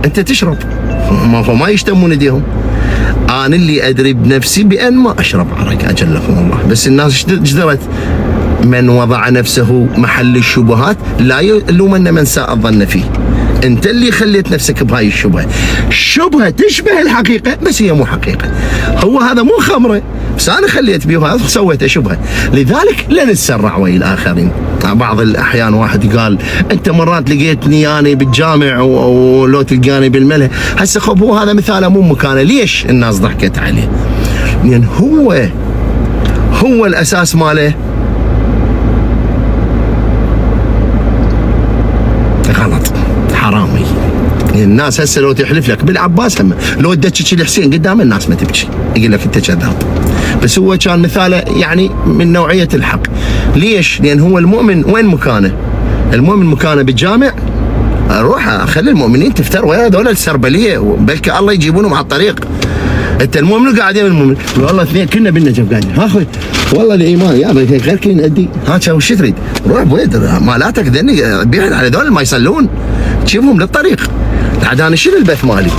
انت تشرب، ما يشتمون ايديهم. انا اللي ادري بنفسي بان ما اشرب عرق اجلكم الله، بس الناس جدرت. من وضع نفسه محل الشبهات لا يلومن من ساء الظن فيه. انت اللي خليت نفسك بهاي الشبهه، الشبهه تشبه الحقيقه بس هي مو حقيقه. هو هذا مو خمره بس انا خليت بيه وهذا سويته شبهه. لذلك لا نتسرع ويا الاخرين. بعض الاحيان واحد قال انت مرات لقيتني انا بالجامع ولو تلقاني بالملهى. هسه خب هو هذا مثاله مو مكانه. ليش الناس ضحكت عليه؟ لان هو الاساس ماله غلط، حرامي. الناس هسه لو تحلف لك بالعباس هم لو تدشش الحسين قدام الناس ما تبكي، يقول لك انت كذاب. بس هو كان مثاله يعني من نوعيه الحق. ليش؟ لان هو المؤمن وين مكانه؟ المؤمن مكانه بالجامع. روح خلي المؤمنين تفتر ويا هذول السربليه، بلكي الله يجيبونهم على الطريق. انت المؤمن قاعدين المؤمن والله اثنين كنا بالنجف قاعدين. ها اخوي والله الايمان يا غير كل نأدي. ها وش تريد؟ روح بويد مالاتك ذني بيعن على ذول ما يصلون، تجيبهم للطريق. عاد انا شنو البث مالي؟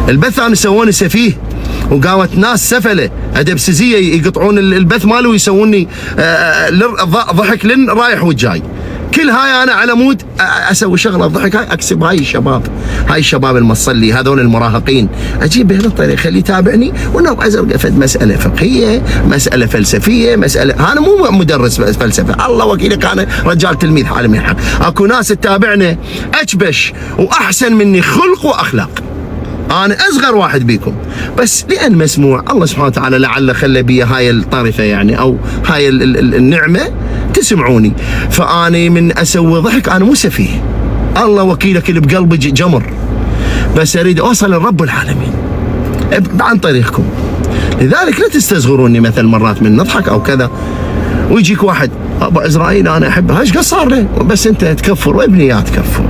البث انا سووني سفيه وقامت ناس سفله ادبسزيه يقطعون البث مالي ويسووني ضحك لن رايح وجاي. كل هاي انا على مود اسوي شغله ضحك، هاي اكسب هاي الشباب المصلي هذول المراهقين، اجيب بهذا الطريق خليه يتابعني ونبغى ازرق فد مساله فقهيه، مساله فلسفيه، مساله. انا مو مدرس فلسفه، الله وكيلك انا رجال تلميذ عالم الحق. اكو ناس تتابعني اكبش واحسن مني خلق واخلاق. انا اصغر واحد بيكم بس لان مسموع الله سبحانه وتعالى لعل خلى بي هاي الطرفه يعني او هاي النعمه تسمعوني. فاني من اسوي ضحك انا مو سفيه، الله وكيلك اللي بقلبي جمر، بس اريد اوصل لرب العالمين عن طريقكم. لذلك لا تستصغروني مثل مرات من نضحك او كذا ويجيك واحد ابو اسرائيل انا احبه، ايش قد صار له؟ بس انت تكفر وابني يا تكفر.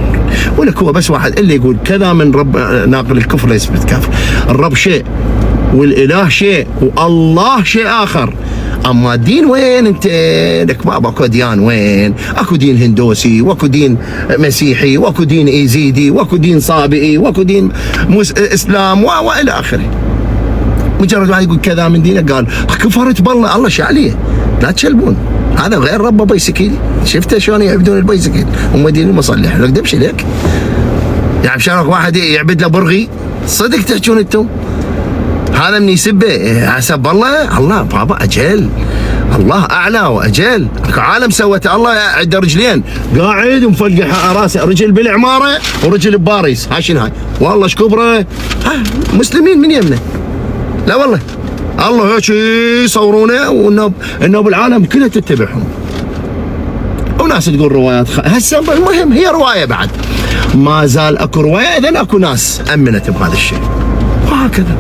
ولك هو بس واحد اللي يقول كذا من رب ناقل الكفر ليس بالكفر. الرب شيء والاله شيء والله شيء اخر. اما الدين وين؟ انت لك بابا اكو اديان وين؟ اكو دين هندوسي واكو دين مسيحي واكو دين ايزيدي واكو دين صابئي واكو دين اسلام والى اخره. مجرد واحد يقول كذا من دينه قال كفرت بالله، الله شعليه. لا تشلبون، هذا غير ربه بيسكيل. شفته شلون يعبدون البيسكيل؟ هم دين المصلح لك دبش لك. يعني بشارك واحد يعبد له برغي صدق تحجون انتم؟ هذا من يسبه حسب الله؟ الله بابا اجل، الله اعلى واجل. عالم سوته الله عنده رجلين قاعد ومفقح راسه، رجل بالعماره ورجل بباريس. هاي شنو هاي؟ والله ايش كبره؟ مسلمين من يمنا. لا والله الله هيك يصورونه والنوب العالم كلها تتبعهم. وناس تقول روايات هسه المهم هي روايه بعد. ما زال اكو روايه اذا اكو ناس امنت بهذا الشيء. وهكذا.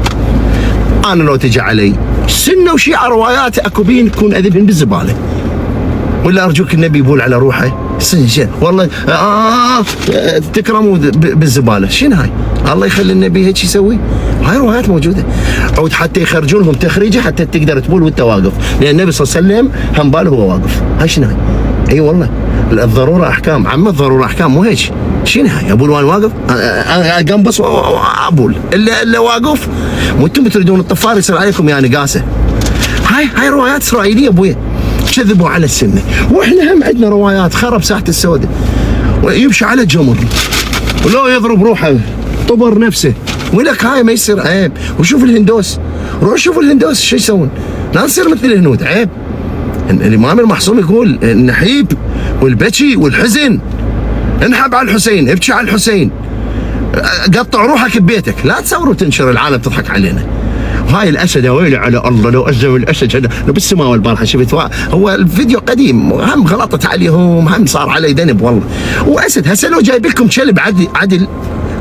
انا لو تجي علي سنه وشيعه روايات اكو بين يكون اذبهن بالزباله. ولا ارجوك النبي يبول على روحه سنجين والله تكرموا بالزباله. شنو هاي؟ الله يخلي النبي هيك يسوي. هاي روايات موجوده عود حتى يخرجون لهم تخريجه حتى تقدر تبول وانت واقف، لان النبي صلى الله عليه وسلم هم باله هو واقف. هاي شنو هاي؟ اي والله الضروره احكام، عم الضروره احكام مو هيك. شنو هاي؟ ابول وانا واقف؟ اقنبص وابول الا واقف. وانتم تريدون الطفار يصير عليكم يعني قاسه. هاي روايات اسرائيليه ابويا كذبوا على السنه. واحنا هم عندنا روايات خرب ساحه السوداء ويمشي على جمر ولو يضرب روحه طبر نفسه. ولك هاي ما يصير عيب. وشوف الهندوس، روح شوف الهندوس شو يسوون. لا نصير مثل الهنود عيب. الامام المحصوم يقول النحيب والبكي والحزن. انحب على الحسين، ابكي على الحسين، قطع روحك ببيتك، لا تصور وتنشر العالم تضحك علينا. وهاي الاسد يا ويلي على الله لو ازم الاسد هذا لو بالسماء البارحه شفت هو الفيديو قديم هم غلطت عليهم هم صار علي ذنب والله. واسد هسه لو جايب لكم كلب عدل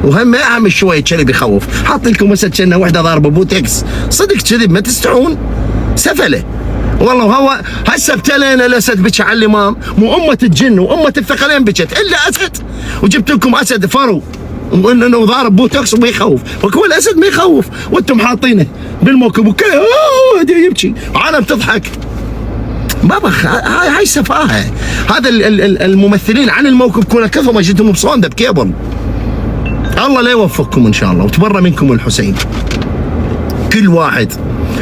وهم اهم شويه كلب يخوف، حاط لكم اسد كنا وحده ضاربه بوتكس صدق كذب ما تستحون سفله والله. وهو هسه ابتلينا الاسد بكى على الامام، مو امه الجن وامه الثقلين بكت الا اسد. وجبت لكم اسد فرو وانه ضارب بوتوكس وما يخوف، وكل الاسد ما يخوف وانتم حاطينه بالموكب وكذا يبكي عالم تضحك. بابا هاي سفاهه. هذا الممثلين عن الموكب كلها كثر ما جتهم بصونده بكيبل. الله لا يوفقكم ان شاء الله وتبرى منكم الحسين كل واحد.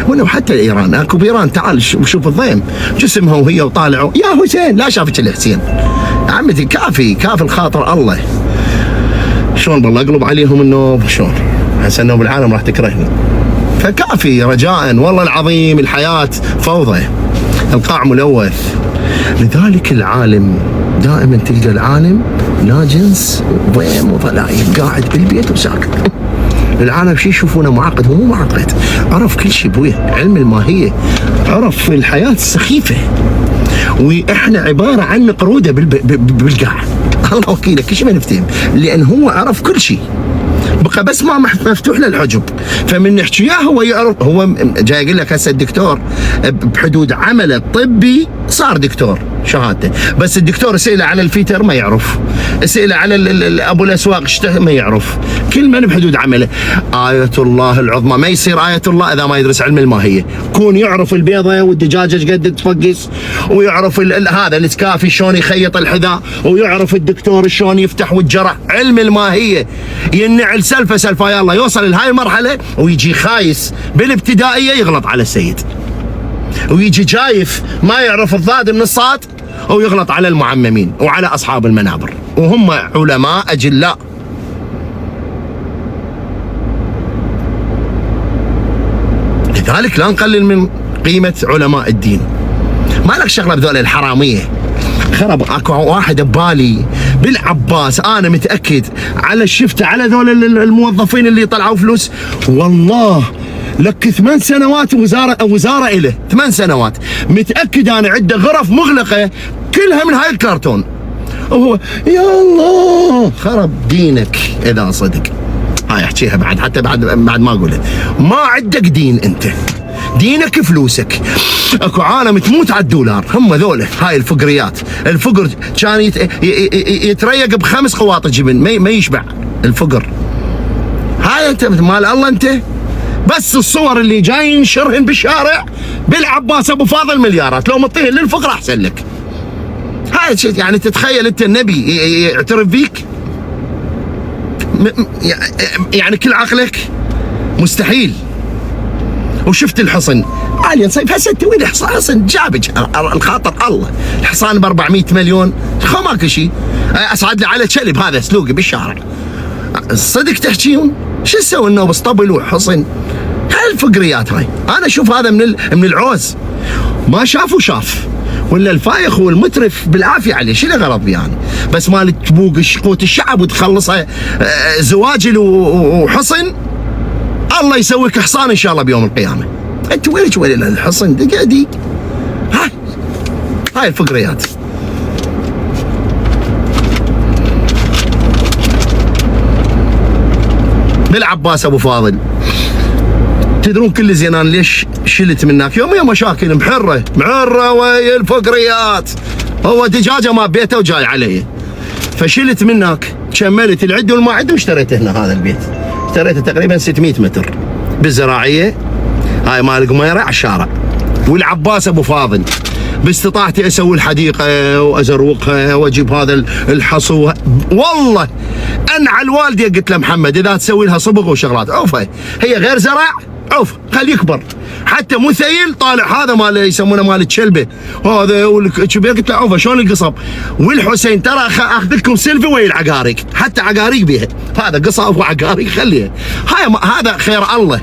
ولو حتى ايران، اكو بايران تعال وشوف الضيم جسمها وهي وطالعوا يا حسين، لا شافت الا حسين. يا عمتي كافي الخاطر الله. شلون بالله اقلب عليهم النوب، شلون احس النوب العالم راح تكرهني. فكافي رجاء والله العظيم، الحياة فوضى، القاع ملوث. لذلك العالم دائما تلقى العالم لا جنس وضيم وضلايم قاعد بالبيت وساكت. العالم شي يشوفونه معقد، هو مو معقد، عرف كل شيء بويه، علم الماهيه، عرف الحياه السخيفه، واحنا عباره عن مقروده بالقاع. الله وكيلك كل شيء ما نفتهم، لان هو عرف كل شيء، بقى بس ما مفتوح له الحجب. فمن نحكي اياه هو يعرف. هو جاي يقول لك هسه الدكتور بحدود عمله الطبي صار دكتور شهادته، بس الدكتور يسأله على الفيتر ما يعرف، يسأله على ابو الاسواق ما يعرف، كل من بحدود عمله. آية الله العظمى ما يصير آية الله اذا ما يدرس علم الماهيه. كون يعرف البيضه والدجاجه ايش قد تفقس، ويعرف هذا الاسكافي شلون يخيط الحذاء، ويعرف الدكتور شلون يفتح والجرح. علم الماهيه ينعل سلفه يلا يوصل لهاي المرحله، ويجي خايس بالابتدائيه يغلط على السيد، ويجي جايف ما يعرف الضاد من الصاد ويغلط على المعممين وعلى اصحاب المنابر، وهم علماء اجلاء. لذلك لا نقلل من قيمه علماء الدين. ما لك شغله بذول الحراميه. خرب اكو واحد ببالي بالعباس، انا متاكد على الشفته على ذول الموظفين اللي طلعوا فلوس، والله لك 8 سنوات وزاره إله 8 سنوات، متاكد انا عنده غرف مغلقه كلها من هاي الكرتون. وهو يا الله خرب دينك اذا صدق. هاي احكيها بعد، حتى بعد ما اقولها. ما عندك دين انت، دينك فلوسك. اكو عالم تموت على الدولار، هم ذولا هاي الفقريات. الفقر كان يتريق ب5 قواط جبن ما يشبع الفقر. هاي انت مال الله انت. بس الصور اللي جاي ينشرهن بالشارع بالعباس ابو فاضل مليارات، لو مطيهن للفقر احسن لك. هاي يعني تتخيل انت النبي يعترف فيك؟ يعني كل عقلك مستحيل. وشفت الحصن عالي صيف هسه انت وين حصن جابج الخاطر الله. الحصان ب 400 مليون خو ماكو شيء. اصعد لي على كلب هذا اسلوقي بالشارع. صدق تحكيون شو تسوي النوب اسطبل وحصن؟ هاي الفقريات هاي. انا اشوف هذا من العوز. ما شافوا شاف، ولا الفايخ والمترف بالعافيه عليه. شنو غلط بي يعني؟ بس مال تبوق قوت الشعب وتخلصها زواجل وحصن، الله يسويك حصان ان شاء الله بيوم القيامه. انت وينك وين الحصن دقيق. هاي الفقريات. بالعباس ابو فاضل تدرون كل زينان ليش شلت منك؟ يوم مشاكل محره ويا الفقريات. هو دجاجه ما بيته وجاي علي، فشلت منك، كملت العد والماعد واشتريت هنا هذا البيت. اشتريته تقريبا 600 متر بالزراعيه، هاي مال قميره على الشارع. والعباس ابو فاضل باستطاعتي اسوي الحديقه وازروقها واجيب هذا الحصو. والله انعل والدي قلت له محمد اذا تسوي لها صبغ وشغلات عوفه، هي غير زرع عوف خليه يكبر، حتى مو ثيل طالع هذا مال يسمونه مال الشلبه هذا والكبير. قلت له عوفه شلون القصب. والحسين ترى اخذ لكم سيلفي ويا العقاريق، حتى عقاريق بيها، هذا قصب وعقاريق خليها. هذا خير الله،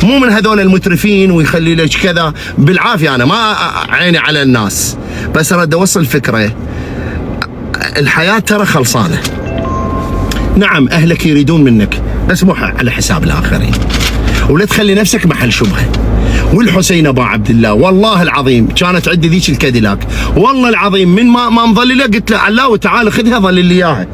مو من هذول المترفين ويخلي لك كذا. بالعافيه انا ما عيني على الناس، بس ارد اوصل فكره. الحياه ترى خلصانه. نعم اهلك يريدون منك، بس مو على حساب الاخرين، ولا تخلي نفسك محل شبهه. والحسين ابو عبد الله والله العظيم كانت عندي ذيك الكاديلاك، والله العظيم من ما مظلله قلت له علاوي تعال خذها ظلل لي اياها.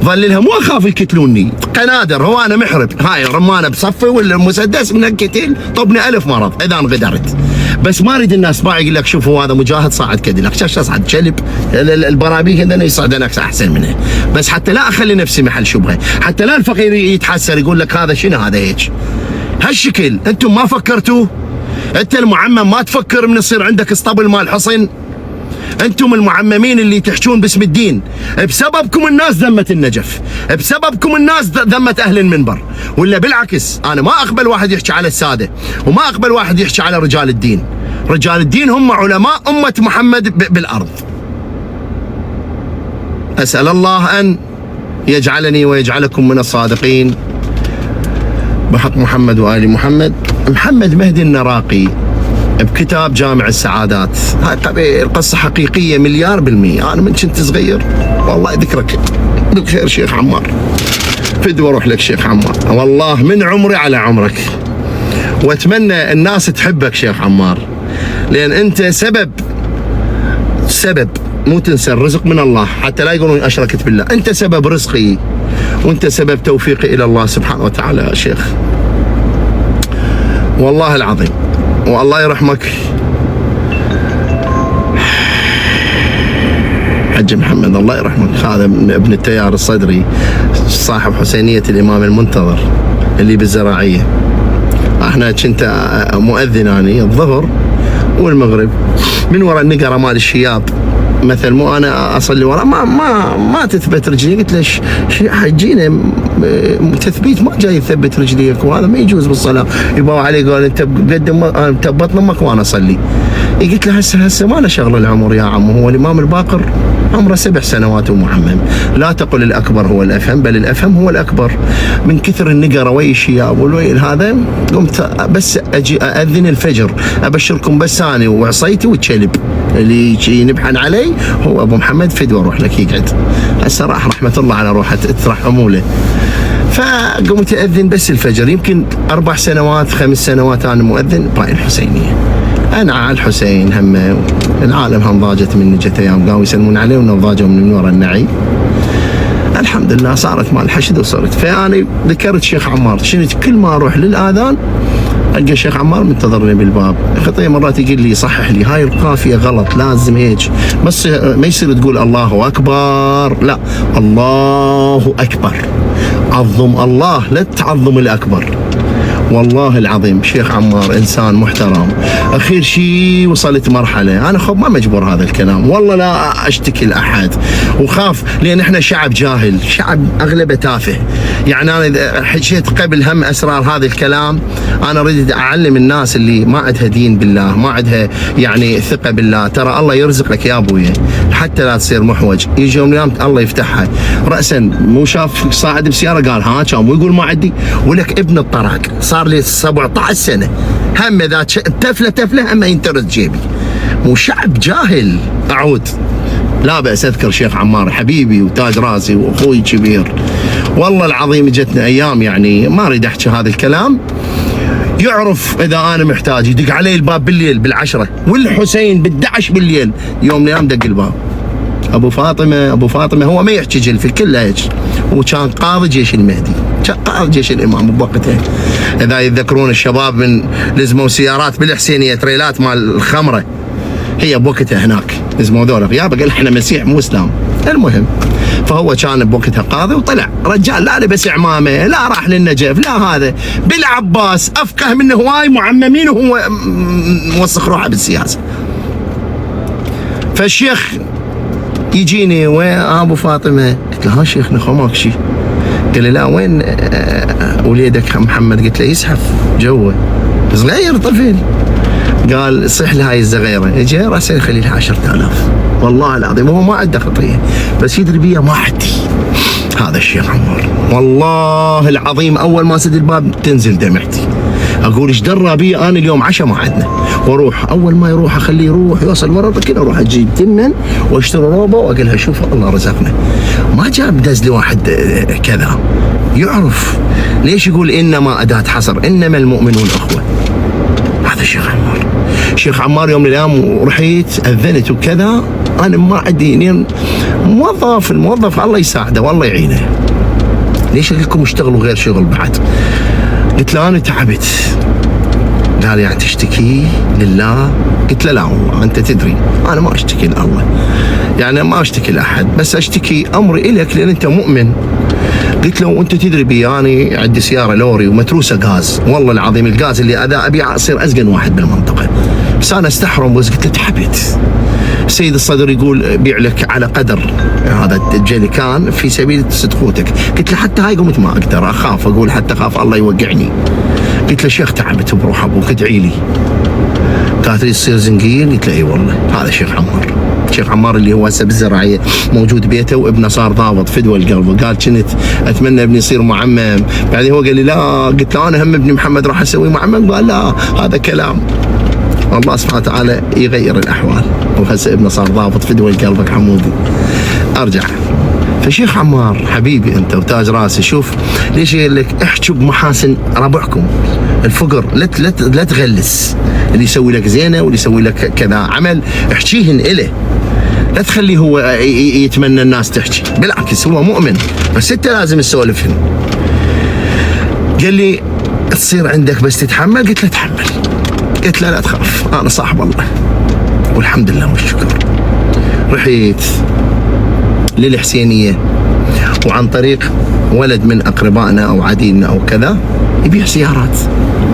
ظللها مو اخاف يقتلوني، قنادر. هو انا محرب، هاي رمانه بصفي ولا المسدس من القتيل طبني 1000 مرض اذا انغدرت. بس ما اريد الناس باع يقول لك شوفوا هذا مجاهد صعد كاديلاك، شاش اصعد كلب. البرابيك هذول يصعدون احسن منه، بس حتى لا اخلي نفسي محل شبهه، حتى لا الفقير يتحسر يقول لك هذا شنو هذا هيك. هالشكل انتم ما فكرتوا؟ انت المعمم ما تفكر من يصير عندك اسطبل مال حصن؟ انتم المعممين اللي تحجون باسم الدين، بسببكم الناس ذمت النجف، بسببكم الناس ذمت اهل المنبر. ولا بالعكس، انا ما اقبل واحد يحكي على الساده، وما اقبل واحد يحكي على رجال الدين. رجال الدين هم علماء امه محمد بالارض. اسال الله ان يجعلني ويجعلكم من الصادقين بحق محمد وآل محمد. محمد مهدي النراقي بكتاب جامع السعادات، هاي قصة حقيقية 1,000,000%. أنا من كنت صغير والله ذكرك بالخير شيخ عمار، فدوى أروح لك شيخ عمار، والله من عمري على عمرك، وأتمنى الناس تحبك شيخ عمار، لأن أنت سبب مو تنسى الرزق من الله، حتى لا يقولون أشركت بالله. أنت سبب رزقي وأنت سبب توفيقي إلى الله سبحانه وتعالى يا شيخ، والله العظيم. والله يرحمك حج محمد، الله يرحمك. هذا ابن التيار الصدري صاحب حسينية الإمام المنتظر اللي بالزراعية. احنا كنت مؤذن أنا الظهر والمغرب من وراء النقرة مال الشياب، مثل مو انا اصلي ورا ما تثبت رجلي. قلت له حجينا تثبيت، ما جاي يثبت رجليك وهذا ما يجوز بالصلاه. يباوع علي قال انت بقدم انت ببطن امك وانا اصلي. قلت له هسه ما له شغل العمر يا عم، هو الامام الباقر عمره 7 سنوات ومعمم. لا تقل الاكبر هو الافهم، بل الافهم هو الاكبر. من كثر النقره وي الشياب والويل هذا قمت بس اجي اذن الفجر ابشركم بس انا وعصيتي والكلب اللي ينبحن علي هو ابو محمد فدوى اروح لك يقعد. هسه راح رحمه الله على روحه ترحموا له. فقمت اذن بس الفجر، يمكن 4 سنوات 5 سنوات انا مؤذن باقي الحسينيه. انا على الحسين هم العالم هم ضاجت مني، جت ايام قاموا يسلمون عليه ضاجوا من ورا النعي. الحمد لله صارت مال الحشد وصرت. فانا ذكرت شيخ عمار، شنت كل ما اروح للاذان القى شيخ عمار منتظرني بالباب. خطيه مرات يقول لي صحح لي هاي القافيه غلط، لازم هيك، بس ما يصير تقول الله اكبر، لا الله اكبر، عظم الله لا تعظم الاكبر. والله العظيم شيخ عمار انسان محترم. اخير شيء وصلت مرحله انا خب ما مجبور هذا الكلام، والله لا اشتكي لاحد وخاف، لان احنا شعب جاهل، شعب اغلبه تافه. يعني انا اذا حكيت قبل هم اسرار هذا الكلام، انا اريد اعلم الناس اللي ما عندها دين بالله، ما عندها يعني ثقه بالله، ترى الله يرزق لك يا ابويا حتى لا تصير محوج. يجي يوم الايام الله يفتحها راسا. مو شاف صاعد بسياره قال ها كان ويقول ما عندي، ولك ابن الطرق صار لي 17 سنه هم اذا تفله هم ينترز جيبي. مو شعب جاهل. اعود لا بأس اذكر شيخ عمار حبيبي وتاج راسي واخوي كبير. والله العظيم جتنا ايام يعني ما اريد احكي هذا الكلام، يعرف اذا انا محتاج يدق علي الباب بالليل بال10 والحسين بال11 بالليل. يوم من الايام دق الباب ابو فاطمه هو ما يحكي جلفي كله هيك، وكان قاضي جيش المهدي، كان قاضي جيش الامام بوقتها. اذا يتذكرون الشباب من لزموا سيارات بالحسينيه تريلات مال الخمره، هي بوقتها هناك لزموا ذولا غيابه، قال احنا مسيح مو اسلام. المهم فهو كان بوقتها قاضي وطلع رجال لا لبس عمامه، لا راح للنجف، لا هذا بالعباس افقه منه هواي معممين وهو موسخ روحه بالسياسه. فالشيخ يجيني وين ابو فاطمه؟ قلت له ها شيخنا خو ماك شيء. قال لي لا وين وليدك محمد؟ قلت له يزحف جوه صغير طفل. قال صح لي هاي الزغيره، اجى راسا يخلي لها 10,000. والله العظيم هو ما عنده خطيه بس يدري بيها ما عندي. هذا الشيخ عمار والله العظيم اول ما سد الباب تنزل دمعتي، اقول ايش درى بي انا اليوم عشاء ما عندنا، واروح اول ما يروح اخليه يروح يوصل مرة كذا اروح اجيب تمن واشتري روبه واقول لها شوف الله رزقنا. ما جاب دز لي واحد كذا يعرف ليش يقول انما اداه حصر، انما المؤمنون اخوه. هذا الشيخ عمار. شيخ عمار يوم من الايام رحيت اذنت وكذا، انا ما عندي الموظف الله يساعده والله يعينه. ليش لكم اشتغلوا غير شغل بعد؟ قلت له انا تعبت. قال يعني تشتكي لله؟ قلت له لا والله انت تدري انا ما اشتكي لله، يعني ما اشتكي لاحد، بس اشتكي امري الك لان انت مؤمن. قلت له وانت تدري بي انا عندي سياره لوري ومتروسه غاز، والله العظيم الغاز اللي اذا ابيعه اصير ازقن واحد بالمنطقه، بس انا استحرم. بس قلت له تعبت السيد الصدر يقول بيع لك على قدر هذا الجليكان في سبيل تسد خوتك. قلت له حتى هاي قمت ما اقدر، اخاف اقول حتى اخاف الله يوقعني. قلت له شيخ تعبت بروح ابوك ادعي لي. قالت لي تصير زنقيل؟ قلت له اي والله. هذا شيخ عمار، شيخ عمار اللي هو هسه بالزراعيه موجود بيته وابنه صار ضابط فدوى القلب. قال كنت اتمنى ابني يصير معمم. بعدين هو قال لي لا. قلت له انا هم ابني محمد راح اسوي معمم. قال لا هذا كلام. الله سبحانه وتعالى يغير الاحوال، وهسه ابنه صار ضابط فدوى قلبك حمودي. ارجع فشيخ عمار حبيبي انت وتاج راسي، شوف ليش يقول لك احكوا بمحاسن ربعكم. الفقر لا تغلس، اللي يسوي لك زينه واللي يسوي لك كذا عمل احكيهن إله، لا تخليه هو يتمنى الناس تحكي، بالعكس هو مؤمن بس انت لازم تسولفهن. قال لي تصير عندك بس تتحمل. قلت له اتحمل. قلت له لا تخاف انا صاحب الله والحمد لله والشكر. رحت للحسينيه وعن طريق ولد من اقربائنا او عديدنا او كذا يبيع سيارات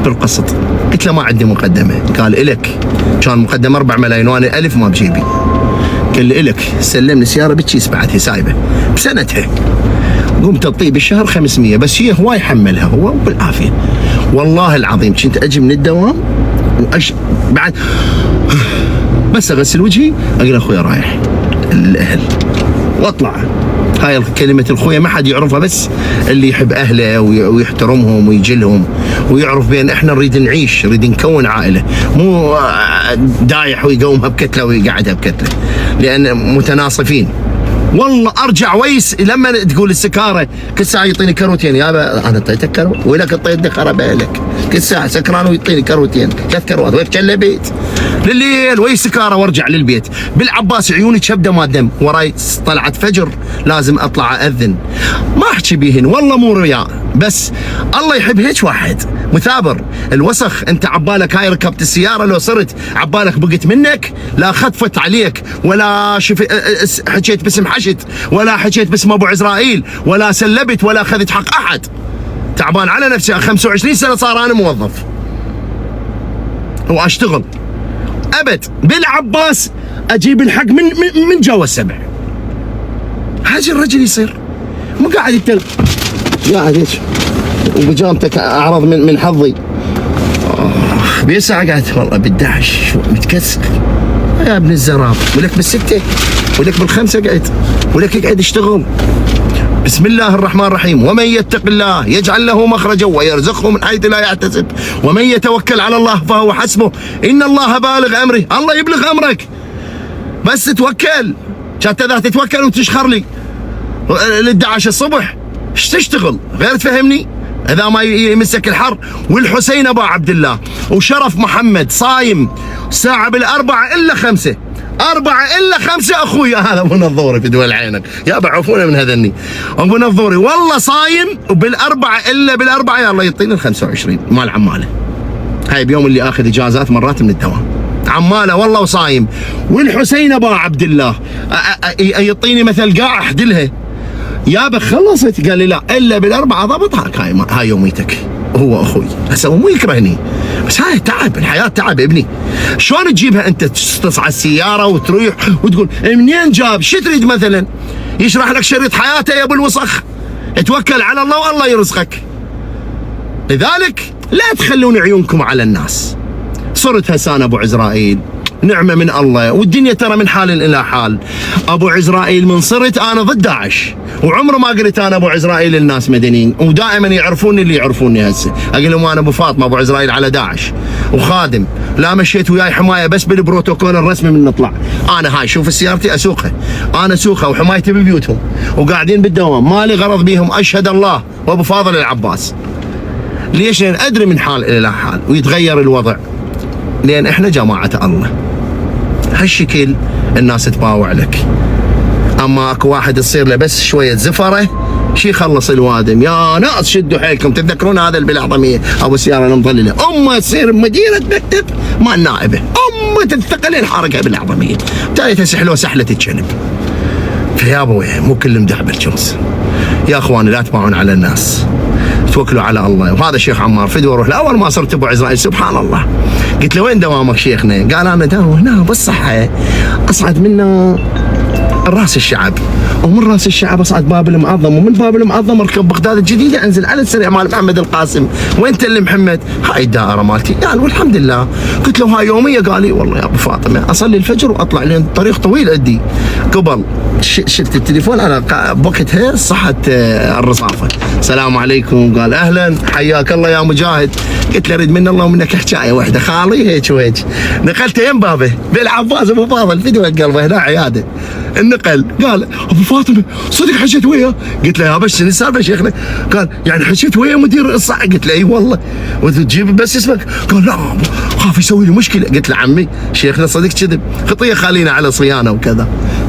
بالقسط. قلت له ما عندي مقدمه. قال الك. كان مقدمه 4 ملايين وانا 1000 ما بجيبي. قال لي الك سلمني سياره بالكيس بعدها سايبه بسنتها. قمت اطيب بالشهر 500 بس هي هواي حملها هو وبالعافيه. والله العظيم كنت اجي من الدوام بعد بس اغسل وجهي اقول اخويا رايح الاهل واطلع. هاي كلمة الخويا ما حد يعرفها بس اللي يحب أهله ويحترمهم ويجلهم ويعرف بأن إحنا نريد نعيش، نريد نكون عائلة، مو دايح ويقومها بكتلة ويقعدها بكتلة، لأن متناصفين. والله أرجع ويس لما تقول السكارة كل ساعة يعطيني كروتين. يابا أنا أعطيتك كروت ولك اعطيتني خرابة لك. كل ساعة سكران ويعطيني كروتين 3 كروات ويك كله بيت لليل ويا سكارة وارجع للبيت. بالعباس عيوني كبده ما دم، وراي طلعت فجر لازم اطلع اذن. ما احكي بيهن والله مو رياء، بس الله يحب هيك واحد مثابر. الوسخ انت عبالك هاي ركبت السياره لو صرت عبالك بقت منك، لا خطفت عليك ولا حكيت باسم حشد ولا حكيت باسم ابو عزرائيل ولا سلبت ولا اخذت حق احد. تعبان على نفسي 25 سنه صار انا موظف واشتغل ابد. بالعباس اجيب الحق من جوا السبع. هاجي الرجل يصير مو قاعد يتل قاعد هيك وبجامتك اعرض من حظي. بيساعة قاعد والله ب11 متكسر يا ابن الزراب. ولك بال6 ولك بال5 قاعد ولك يقعد يشتغل. بسم الله الرحمن الرحيم. ومن يتق الله يجعل له مخرجا ويرزقه من حيث لا يحتسب ومن يتوكل على الله فهو حسبه إن الله بالغ أمره. الله يبلغ أمرك بس توكل. كانت إذا تتوكل وتشخر لي لل11 الصبح ايش تشتغل غير تفهمني إذا ما يمسك الحر. والحسين أبا عبد الله وشرف محمد صايم ساعة بال4 إلا 5 4 إلا 5 أخوي هذا أبو نظوري في دول عينك يا بعرفونا من هذني. أبو نظوري والله صايم وبال4 إلا بال4 يا الله يعطيني ال25 مال عماله. هاي بيوم اللي آخذ إجازات مرات من الدوام عماله والله وصايم. والحسين أبا عبد الله يعطيني مثل قاع أحدلها يابا خلصت. قال لي لا إلا بال4 ضبط. هاي يوميتك. هو اخوي هسه مو يكرهني بس هاي تعب، الحياه تعب ابني. شلون تجيبها انت تصعد السياره وتروح وتقول منين جاب؟ شو تريد مثلا؟ يشرح لك شريط حياته يا ابو الوسخ. توكل على الله والله يرزقك. لذلك لا تخلون عيونكم على الناس. صرت هسان ابو عزرائيل نعمه من الله، والدنيا ترى من حال الى حال. ابو عزرائيل من صرت انا ضد داعش، وعمره ما قلت انا ابو عزرائيل للناس مدنيين، ودائما يعرفوني اللي يعرفوني هسه اقول لهم انا ابو فاطمه ابو عزرائيل على داعش وخادم. لا مشيت وياي حمايه بس بالبروتوكول الرسمي من نطلع. انا هاي شوف سيارتي اسوقها، انا اسوقها وحمايتي ببيوتهم وقاعدين بالدوام، مالي غرض بيهم اشهد الله وابو فاضل العباس. ليش؟ لان ادري من حال الى حال ويتغير الوضع، لان احنا جماعه الله. هالشكل الناس تباوع لك. اما اكو واحد تصير له بس شويه زفره شي يخلص الوادم. يا ناس شدوا حيلكم. تتذكرون هذا بالعظميه ابو سياره المضلله امه تصير مديره مكتب مع النائبه، امه الثقلين حارقها بالعظميه، بالتالي تسحلوا سحله الجنب. فيا ابوي مو كل مدحبر جوز. يا اخواني لا تباعون على الناس. توكلوا على الله. وهذا شيخ عمار فدوى روح له. اول ما صرت ابو عزرائيل سبحان الله قلت له وين دوامك شيخنا؟ قال انا داوم هنا بالصحه، اصعد منا راس الشعب، ومن راس الشعب اصعد باب المعظم، ومن باب المعظم اركب بغداد الجديده انزل على السريع مال محمد القاسم. وين تل محمد؟ هاي الدائره مالتي. قال والحمد لله. قلت له هاي يوميه؟ قال لي والله يا ابو فاطمه اصلي الفجر واطلع لين طريق طويل عندي. قبل شلت التليفون انا بوقتها صحت الرصافه. السلام عليكم. قال اهلا حياك الله يا مجاهد. قلت له اريد من الله ومنك حكايه واحده خالي هيك وهيك. نقلته يم بابه بالعباس ابو فاضل فدوى قلبه هنا عياده. النقل قال ابو فاطمه صدق حكيت وياه؟ قلت له يا بس شنو السالفه شيخنا؟ قال يعني حكيت ويا مدير الصحه؟ قلت له اي والله. وتجيب بس اسمك؟ قال لا خاف يسوي لي مشكله. قلت له عمي شيخنا صدق كذب، خطيه خلينا على صيانه وكذا.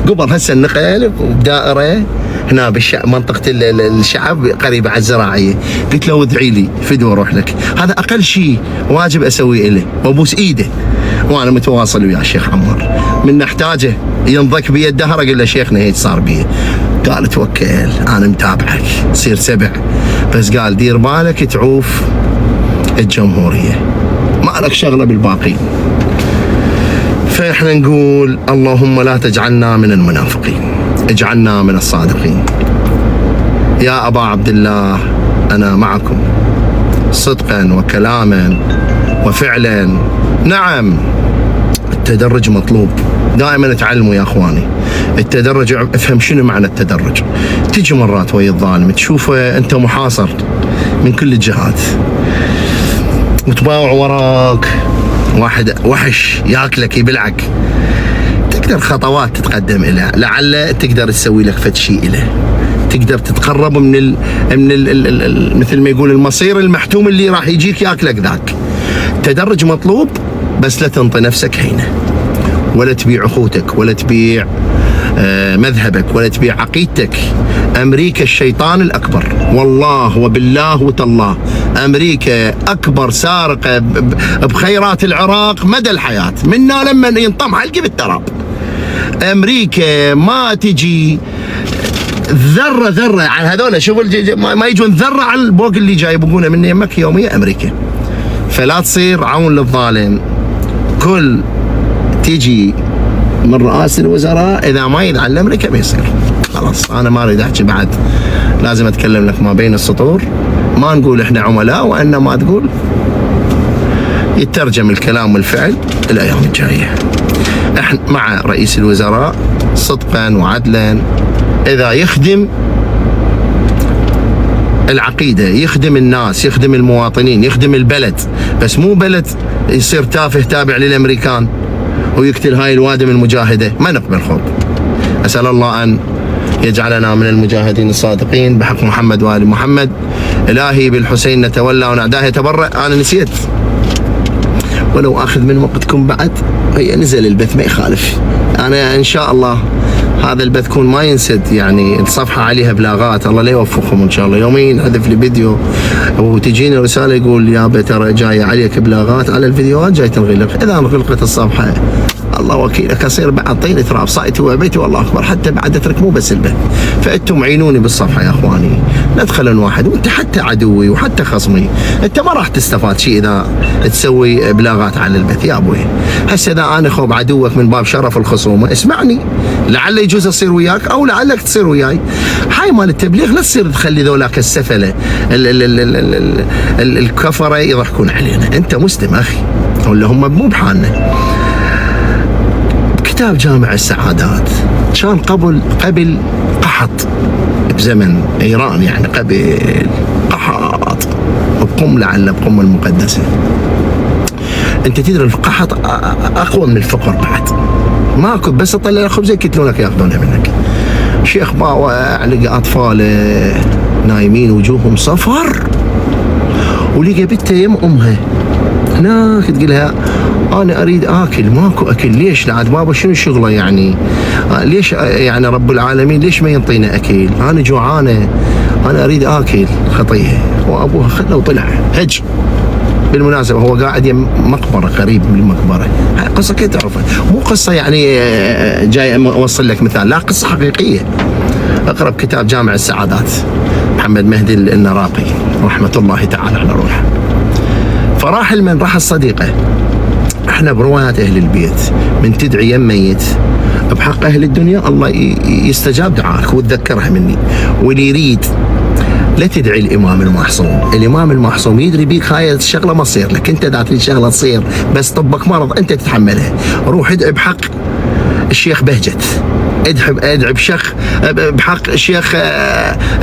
قبل هسه النقل بدائره هنا منطقه الشعب قريبه على الزراعيه. قلت له ادعي لي فدوى اروح لك، هذا اقل شيء واجب اسويه له وابوس ايده. وانا متواصل ويا الشيخ عمار من نحتاجه ينضك بي الدهر اقول له شيخنا هيك صار بي. قال توكل انا متابعك تصير سبع، بس قال دير بالك تعوف الجمهوريه ما لك شغله بالباقي. فاحنا نقول اللهم لا تجعلنا من المنافقين، اجعلنا من الصادقين. يا ابا عبد الله انا معكم صدقا وكلاما وفعلا. نعم التدرج مطلوب، دائما تعلموا يا اخواني التدرج. افهم شنو معنى التدرج. تجي مرات ويا الظالم تشوفه انت محاصر من كل الجهات وتباوع وراك واحد وحش ياكلك يبلعك، تقدر خطوات تتقدم إليه، لعل تقدر تسوي لك فد شيء إليه، تقدر تتقرب من مثل ما يقول المصير المحتوم اللي راح يجيك ياكلك ذاك. التدرج مطلوب، بس لا تنطي نفسك هينه، ولا تبيع اخوتك، ولا تبيع مذهبك، ولا تبيع عقيدتك. امريكا الشيطان الاكبر، والله وبالله وتالله امريكا اكبر سارقه بخيرات العراق مدى الحياه، منا لما ينطم حلقي بالتراب. امريكا ما تجي ذره على هذول، شوفوا ما يجون ذره على البوق اللي جاي يبقونه من يمك يوميا امريكا. فلا تصير عون للظالم. كل تيجي من رؤاسة الوزراء اذا ما يدعم لامريكا ما يصير. خلاص انا ما اريد احكي بعد، لازم اتكلم لك ما بين السطور، ما نقول احنا عملاء وانما تقول يترجم الكلام والفعل الايام الجايه. احنا مع رئيس الوزراء صدقا وعدلا، اذا يخدم العقيدة، يخدم الناس، يخدم المواطنين، يخدم البلد، بس مو بلد يصير تافه تابع للأمريكان ويقتل هاي الوادم المجاهدة. ما نقبل خوض. أسأل الله أن يجعلنا من المجاهدين الصادقين بحق محمد وآل محمد. إلهي بالحسين نتولى ونعداه يتبرأ. أنا نسيت ولو أخذ من وقتكم بعد، هي نزل البث ما يخالف. أنا إن شاء الله هذا البث كون ما ينسد، يعني الصفحة عليها بلاغات، الله لا يوفقهم إن شاء الله. يومين هدف لي فيديو وتجيني رسالة يقول يا ترى جاية عليك بلاغات على الفيديوهات جاي تنغلق. إذا انغلقت الصفحة الله وكيلك أصير بعد طين تراب صايتي وبيتي والله أكبر، حتى بعد أترك مو بس البث. فأنتم عينوني بالصفحة يا إخواني، لا تخلون واحد، وأنت حتى عدوي وحتى خصمي أنت ما راح تستفاد شيء إذا تسوي بلاغات على البث يا أبوي. هسه إذا أنا خوب عدوك من باب شرف الخصومة اسمعني، لعل يجوز أصير وياك أو لعلك تصير وياي. هاي مال التبليغ لا تصير تخلي ذولاك السفلة الكفرة يضحكون علينا. أنت مسلم أخي ولا هم مو بحالنا. كتاب جامع السعادات كان قبل قحط بزمن إيران، يعني قبل قحط بقم، لعل بقم المقدسة. أنت تدري القحط أقوى من الفقر بعد، ماكو بس تطلع خبزة يكتلونك ياخذونها منك. شيخ باوع لقى أطفال نايمين وجوههم صفر، ولقى بنته يم أمها هناك تقولها أنا أريد آكل، ماكو أكل. ليش؟ لعد بابا شنو شغله يعني؟ ليش يعني رب العالمين ليش ما ينطينا أكل؟ أنا جوعانة، أنا أريد آكل. خطية. وأبوها خله وطلع هج. بالمناسبة هو قاعد يم مقبرة قريب من المقبرة. هاي قصة كيف تعرفها؟ مو قصة يعني جاي أوصل لك مثال، لا قصة حقيقية. اقرأ كتاب جامع السعادات محمد مهدي النراقي رحمة الله تعالى على روحه. فراحل من راح الصديقة. احنا بروايات اهل البيت من تدعي يم ميت بحق اهل الدنيا الله يستجاب دعائك وتذكرها مني. واللي يريد لا تدعي الامام المعصوم، الامام المعصوم يدري بيك هاي الشغله ما تصير لك، انت اذا تريد شغله تصير بس طبك مرض انت تتحملها. روح ادعي بحق الشيخ بهجت، ادعي بحق الشيخ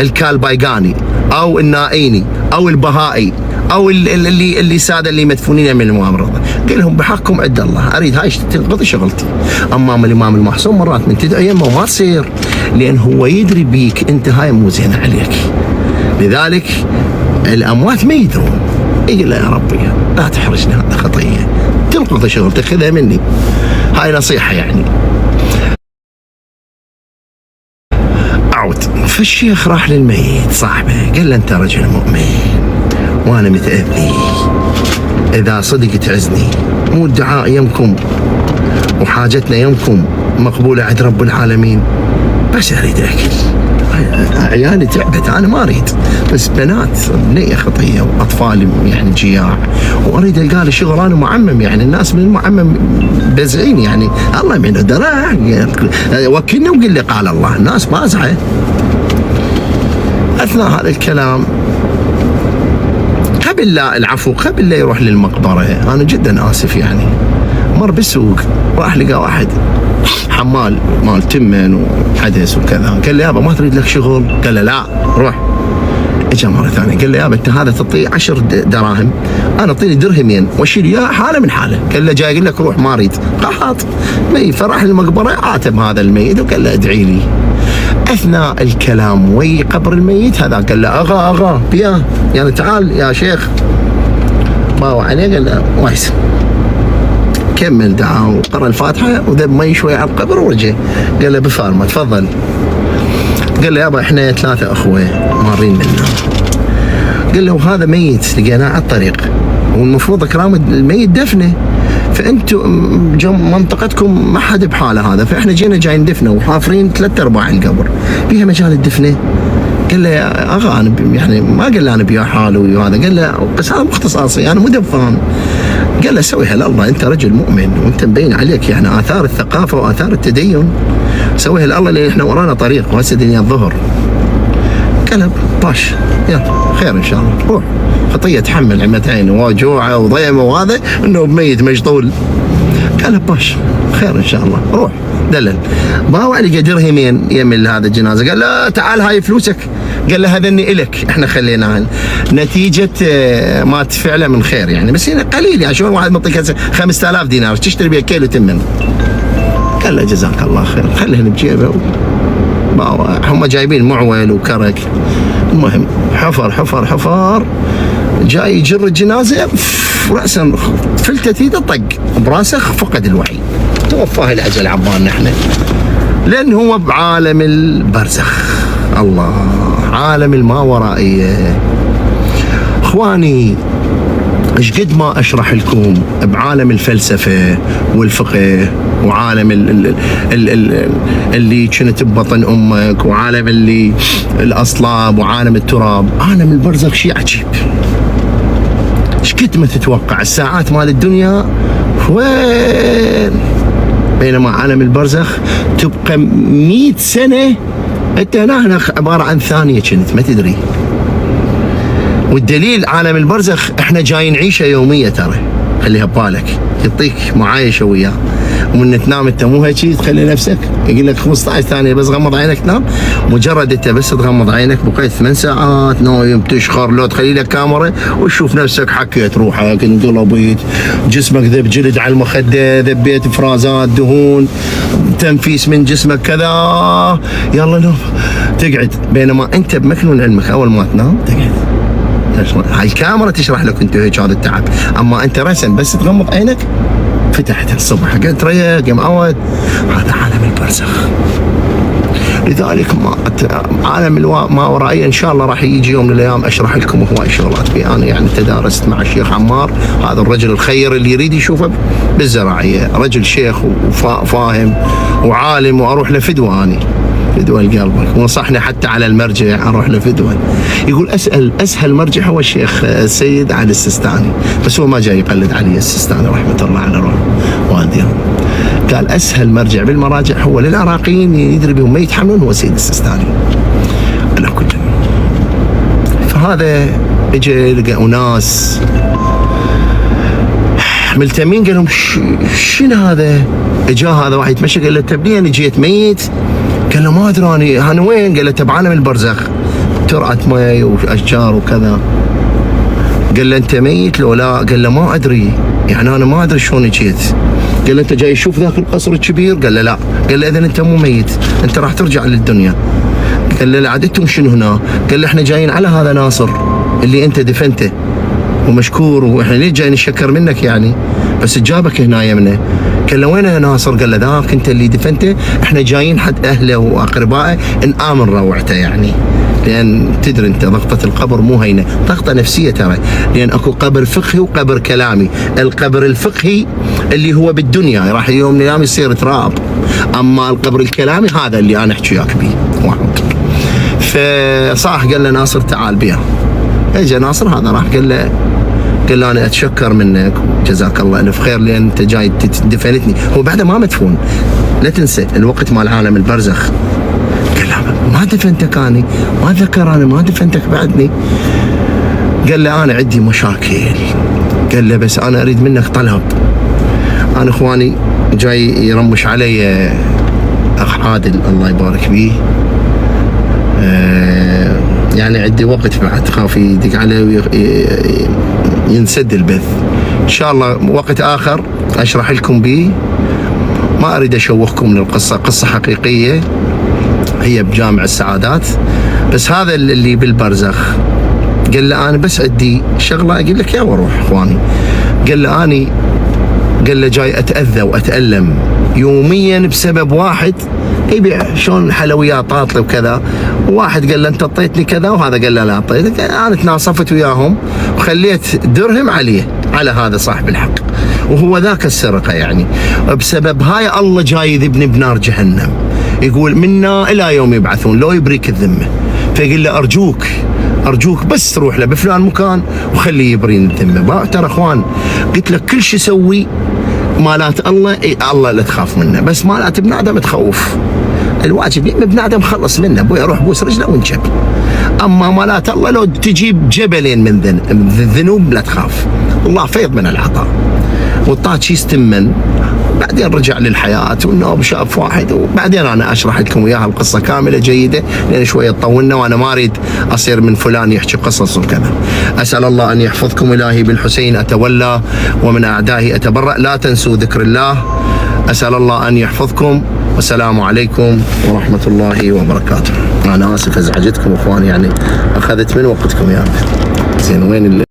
الكالبايقاني او النائيني او البهائي او اللي ساده اللي مدفونين من المؤامره، قل لهم بحقكم عند الله، اريد هاي تنقضي شغلتي. اما الامام المعصوم مرات من تدعي يمه وما تصير، لان هو يدري بيك انت هاي مو زينه عليك. لذلك الاموات ما يدرون، يقول له يا ربي لا تحرجني، هذا خطيه، تنقضي شغلتك خذها مني. هاي نصيحه يعني. فالشيخ راح للميت صاحبه قال له انت رجل مؤمن وانا متأذي، اذا صدق تعزني، مو الدعاء يمكم وحاجتنا يمكم مقبولة عند رب العالمين، بس اريد اكل، عيالي تعبت انا ما اريد، بس بنات بنية خطية واطفال يعني جياع، واريد القى لي شغل، انا معمم يعني الناس من المعمم بزعين يعني الله يمنع درع وكلنا وقل لي قال الله، الناس بازعه. اثناء هذا الكلام قبل لا العفو قبل لا يروح للمقبره، انا جدا اسف يعني، مر بالسوق راح لقى واحد حمال مال تمن وحدث وكذا، قال له يابا ما تريد لك شغل؟ قال له لا روح. اجى مره ثانيه قال له يابا انت هذا تعطيه 10 دراهم، انا اعطيني درهمين واشيل اياه حاله من حاله. قال له جاي اقول لك روح ما اريد، قحط ميت. فراح للمقبره عاتب هذا الميت وقال له ادعي لي. اثناء الكلام وي قبر الميت هذا قال له اغا بيا يعني تعال يا شيخ، باوع عليه قال له وايس، كمل دعاء وقرأ الفاتحه وذب مي شوي على القبر ورجع. قال له بفارمه تفضل. قال له يابا احنا 3 اخوه مارين منا. قال له هذا ميت لقيناه على الطريق والمفروض اكرام الميت دفنه، فانتم منطقتكم ما حد بحاله هذا، فاحنا جينا جاي ندفنه وحافرين 3/4 القبر، فيها مجال الدفنه؟ قال له يا اغا انا يعني ما قال له انا بيا حاله وهذا، قال له بس هذا مو اختصاصي انا مو دفان. قال له سويها لله، انت رجل مؤمن وانت مبين عليك يعني اثار الثقافه واثار التدين، سويها لله لان احنا ورانا طريق وهسه دنيا الظهر. قال باش يلا خير ان شاء الله روح، خطيه تحمل عمتين وجوعه وضيمه وهذا انه بميت مشطول. قال باش خير ان شاء الله روح. دلل باوع لقى درهمين يمل هذا الجنازه، قال له تعال هاي فلوسك. قال له هذني الك احنا خليناها نتيجه ما تدفع له من خير يعني، بس هنا قليل يعني شلون واحد معطيك 5000 دينار تشتري بها كيلو تمن. قال له جزاك الله خير خليهن بجيبه. هم جايبين معول وكرك، المهم حفر جاي يجر الجنازه راسا فلتت ايده طق براسه فقد الوعي، توفاه الاجل عبالنا احنا، لان هو بعالم البرزخ. الله عالم الماورائيه. اخواني ايش قد ما اشرح لكم بعالم الفلسفه والفقه وعالم اللي كنت ببطن امك وعالم اللي الاصلاب وعالم التراب، عالم البرزخ شيء عجيب. ايش قد ما تتوقع الساعات مال الدنيا وين، بينما عالم البرزخ تبقى 100 سنه انت هنا عباره عن ثانيه كنت ما تدري. والدليل عالم البرزخ احنا جايين نعيشه يوميه ترى، خليها ببالك، يعطيك معايشه وياه، ومن تنام انت مو هيك تخلي نفسك يقول لك 15 ثانيه بس غمض عينك تنام، مجرد انت بس تغمض عينك بقيت 8 ساعات نايم تشخر، لو تخلي لك كاميرا وتشوف نفسك حكيت روحك انقلبت، جسمك ذب جلد على المخده، ذبيت افرازات دهون، تنفيس من جسمك كذا، يلا نوم تقعد. بينما انت بمكنون علمك اول ما تنام تقعد، هاي الكاميرا تشرح لك انت هيك هذا التعب، اما انت رسم بس تغمض عينك فتحت الصبح قلت ريق يا معود، هذا عالم البرزخ. لذلك عالم الماورائية ان شاء الله راح يجي يوم من الايام اشرح لكم هواي شغلات فيه. انا يعني تدارست مع الشيخ عمار، هذا الرجل الخير اللي يريد يشوفه بالزراعية، رجل شيخ وفاهم وعالم، واروح له فدوة اني فدوى قلبك. ونصحني حتى على المرجع اروح لفدوى. يقول اسهل مرجع هو الشيخ السيد علي السيستاني، بس هو ما جاي يقلد علي السيستاني رحمه الله على روح والديهم. قال اسهل مرجع بالمراجع هو للعراقيين يدري بهم ما يتحملون هو السيد السيستاني على كل. فهذا اجى لقى اناس ملتمين، قال لهم شنو هذا؟ اجا هذا واحد يتمشى قال له تبني انا جيت ميت؟ قال له ما ادري انا وين؟ قال له تبع عالم البرزخ، ترعه مي واشجار وكذا. قال له انت ميت لو لا؟ قال له ما ادري، يعني انا ما ادري شلون جيت. قال له انت جاي تشوف ذاك القصر الكبير؟ قال له لا. قال له اذا انت مو ميت، انت راح ترجع للدنيا. قال له عادتهم شنو هنا؟ قال له احنا جايين على هذا ناصر اللي انت دفنته ومشكور، واحنا ليه جاي نشكر منك يعني، بس جابك هنا يمنا. قال له وين ناصر؟ قال له ذاك انت اللي دفنته، احنا جايين حد اهله واقربائه نآمن روعته يعني، لان تدري انت ضغطه القبر مو هينه، ضغطه نفسيه ترى، لان اكو قبر فقهي وقبر كلامي. القبر الفقهي اللي هو بالدنيا راح يوم من الايام يصير تراب، اما القبر الكلامي هذا اللي انا احكي وياك بيه. فصاح قال له ناصر تعال بيها. اجى ناصر هذا راح قال له انا اتشكر منك جزاك الله الف خير لان انت جاي دفنتني. هو بعده ما مدفون، لا تنسى الوقت مال عالم البرزخ. قال له ما دفنتك اني، ما اتذكر انا ما دفنتك بعدني. قال له انا عندي مشاكل. قال له بس انا اريد منك طلب، انا اخواني جاي يرمش علي اخ عادل الله يبارك بيه، يعني عندي وقت بعد خاف يدق عليه ينسد البث. ان شاء الله وقت اخر اشرح لكم به، ما اريد اشوقكم للقصه، قصه حقيقيه هي بجامع السعادات، بس هذا اللي بالبرزخ. قال له انا بس عندي شغله اقول لك يا واروح اخواني. قال له اني قال له جاي اتاذى واتالم يوميا بسبب واحد يبيع شلون حلويات طاطله وكذا، وواحد قال له انت اعطيتني كذا، وهذا قال له لا اعطيتك. انا تناصفت وياهم وخليت درهم عليه على هذا صاحب الحق، وهو ذاك السرقه يعني. بسبب هاي الله جاي يذبني بنار جهنم، يقول منا الى يوم يبعثون لو يبريك الذمه. فيقول له ارجوك بس روح له بفلان مكان وخليه يبرين الذمه. ترى اخوان قلت لك كل شيء سوي مالات الله، الله لا تخاف منه، بس مالات ابن ادم تخوف. الواجب ابن ادم خلص منه، ابوي روح بوس رجله وانشب. اما مالات الله لو تجيب جبلين من الذنوب لا تخاف، الله فيض من العطاء. والطاج يستمن بعدين رجع للحياه، والنوب شاف واحد، وبعدين انا اشرح لكم وياها القصه كامله جيده، لان شويه طولنا وانا ما اريد اصير من فلان يحكي قصص وكذا. اسال الله ان يحفظكم الهي بالحسين اتولى ومن اعدائه اتبرأ. لا تنسوا ذكر الله. اسال الله ان يحفظكم، والسلام عليكم ورحمه الله وبركاته. انا اسف ازعجتكم اخواني، يعني اخذت من وقتكم يا زين. وين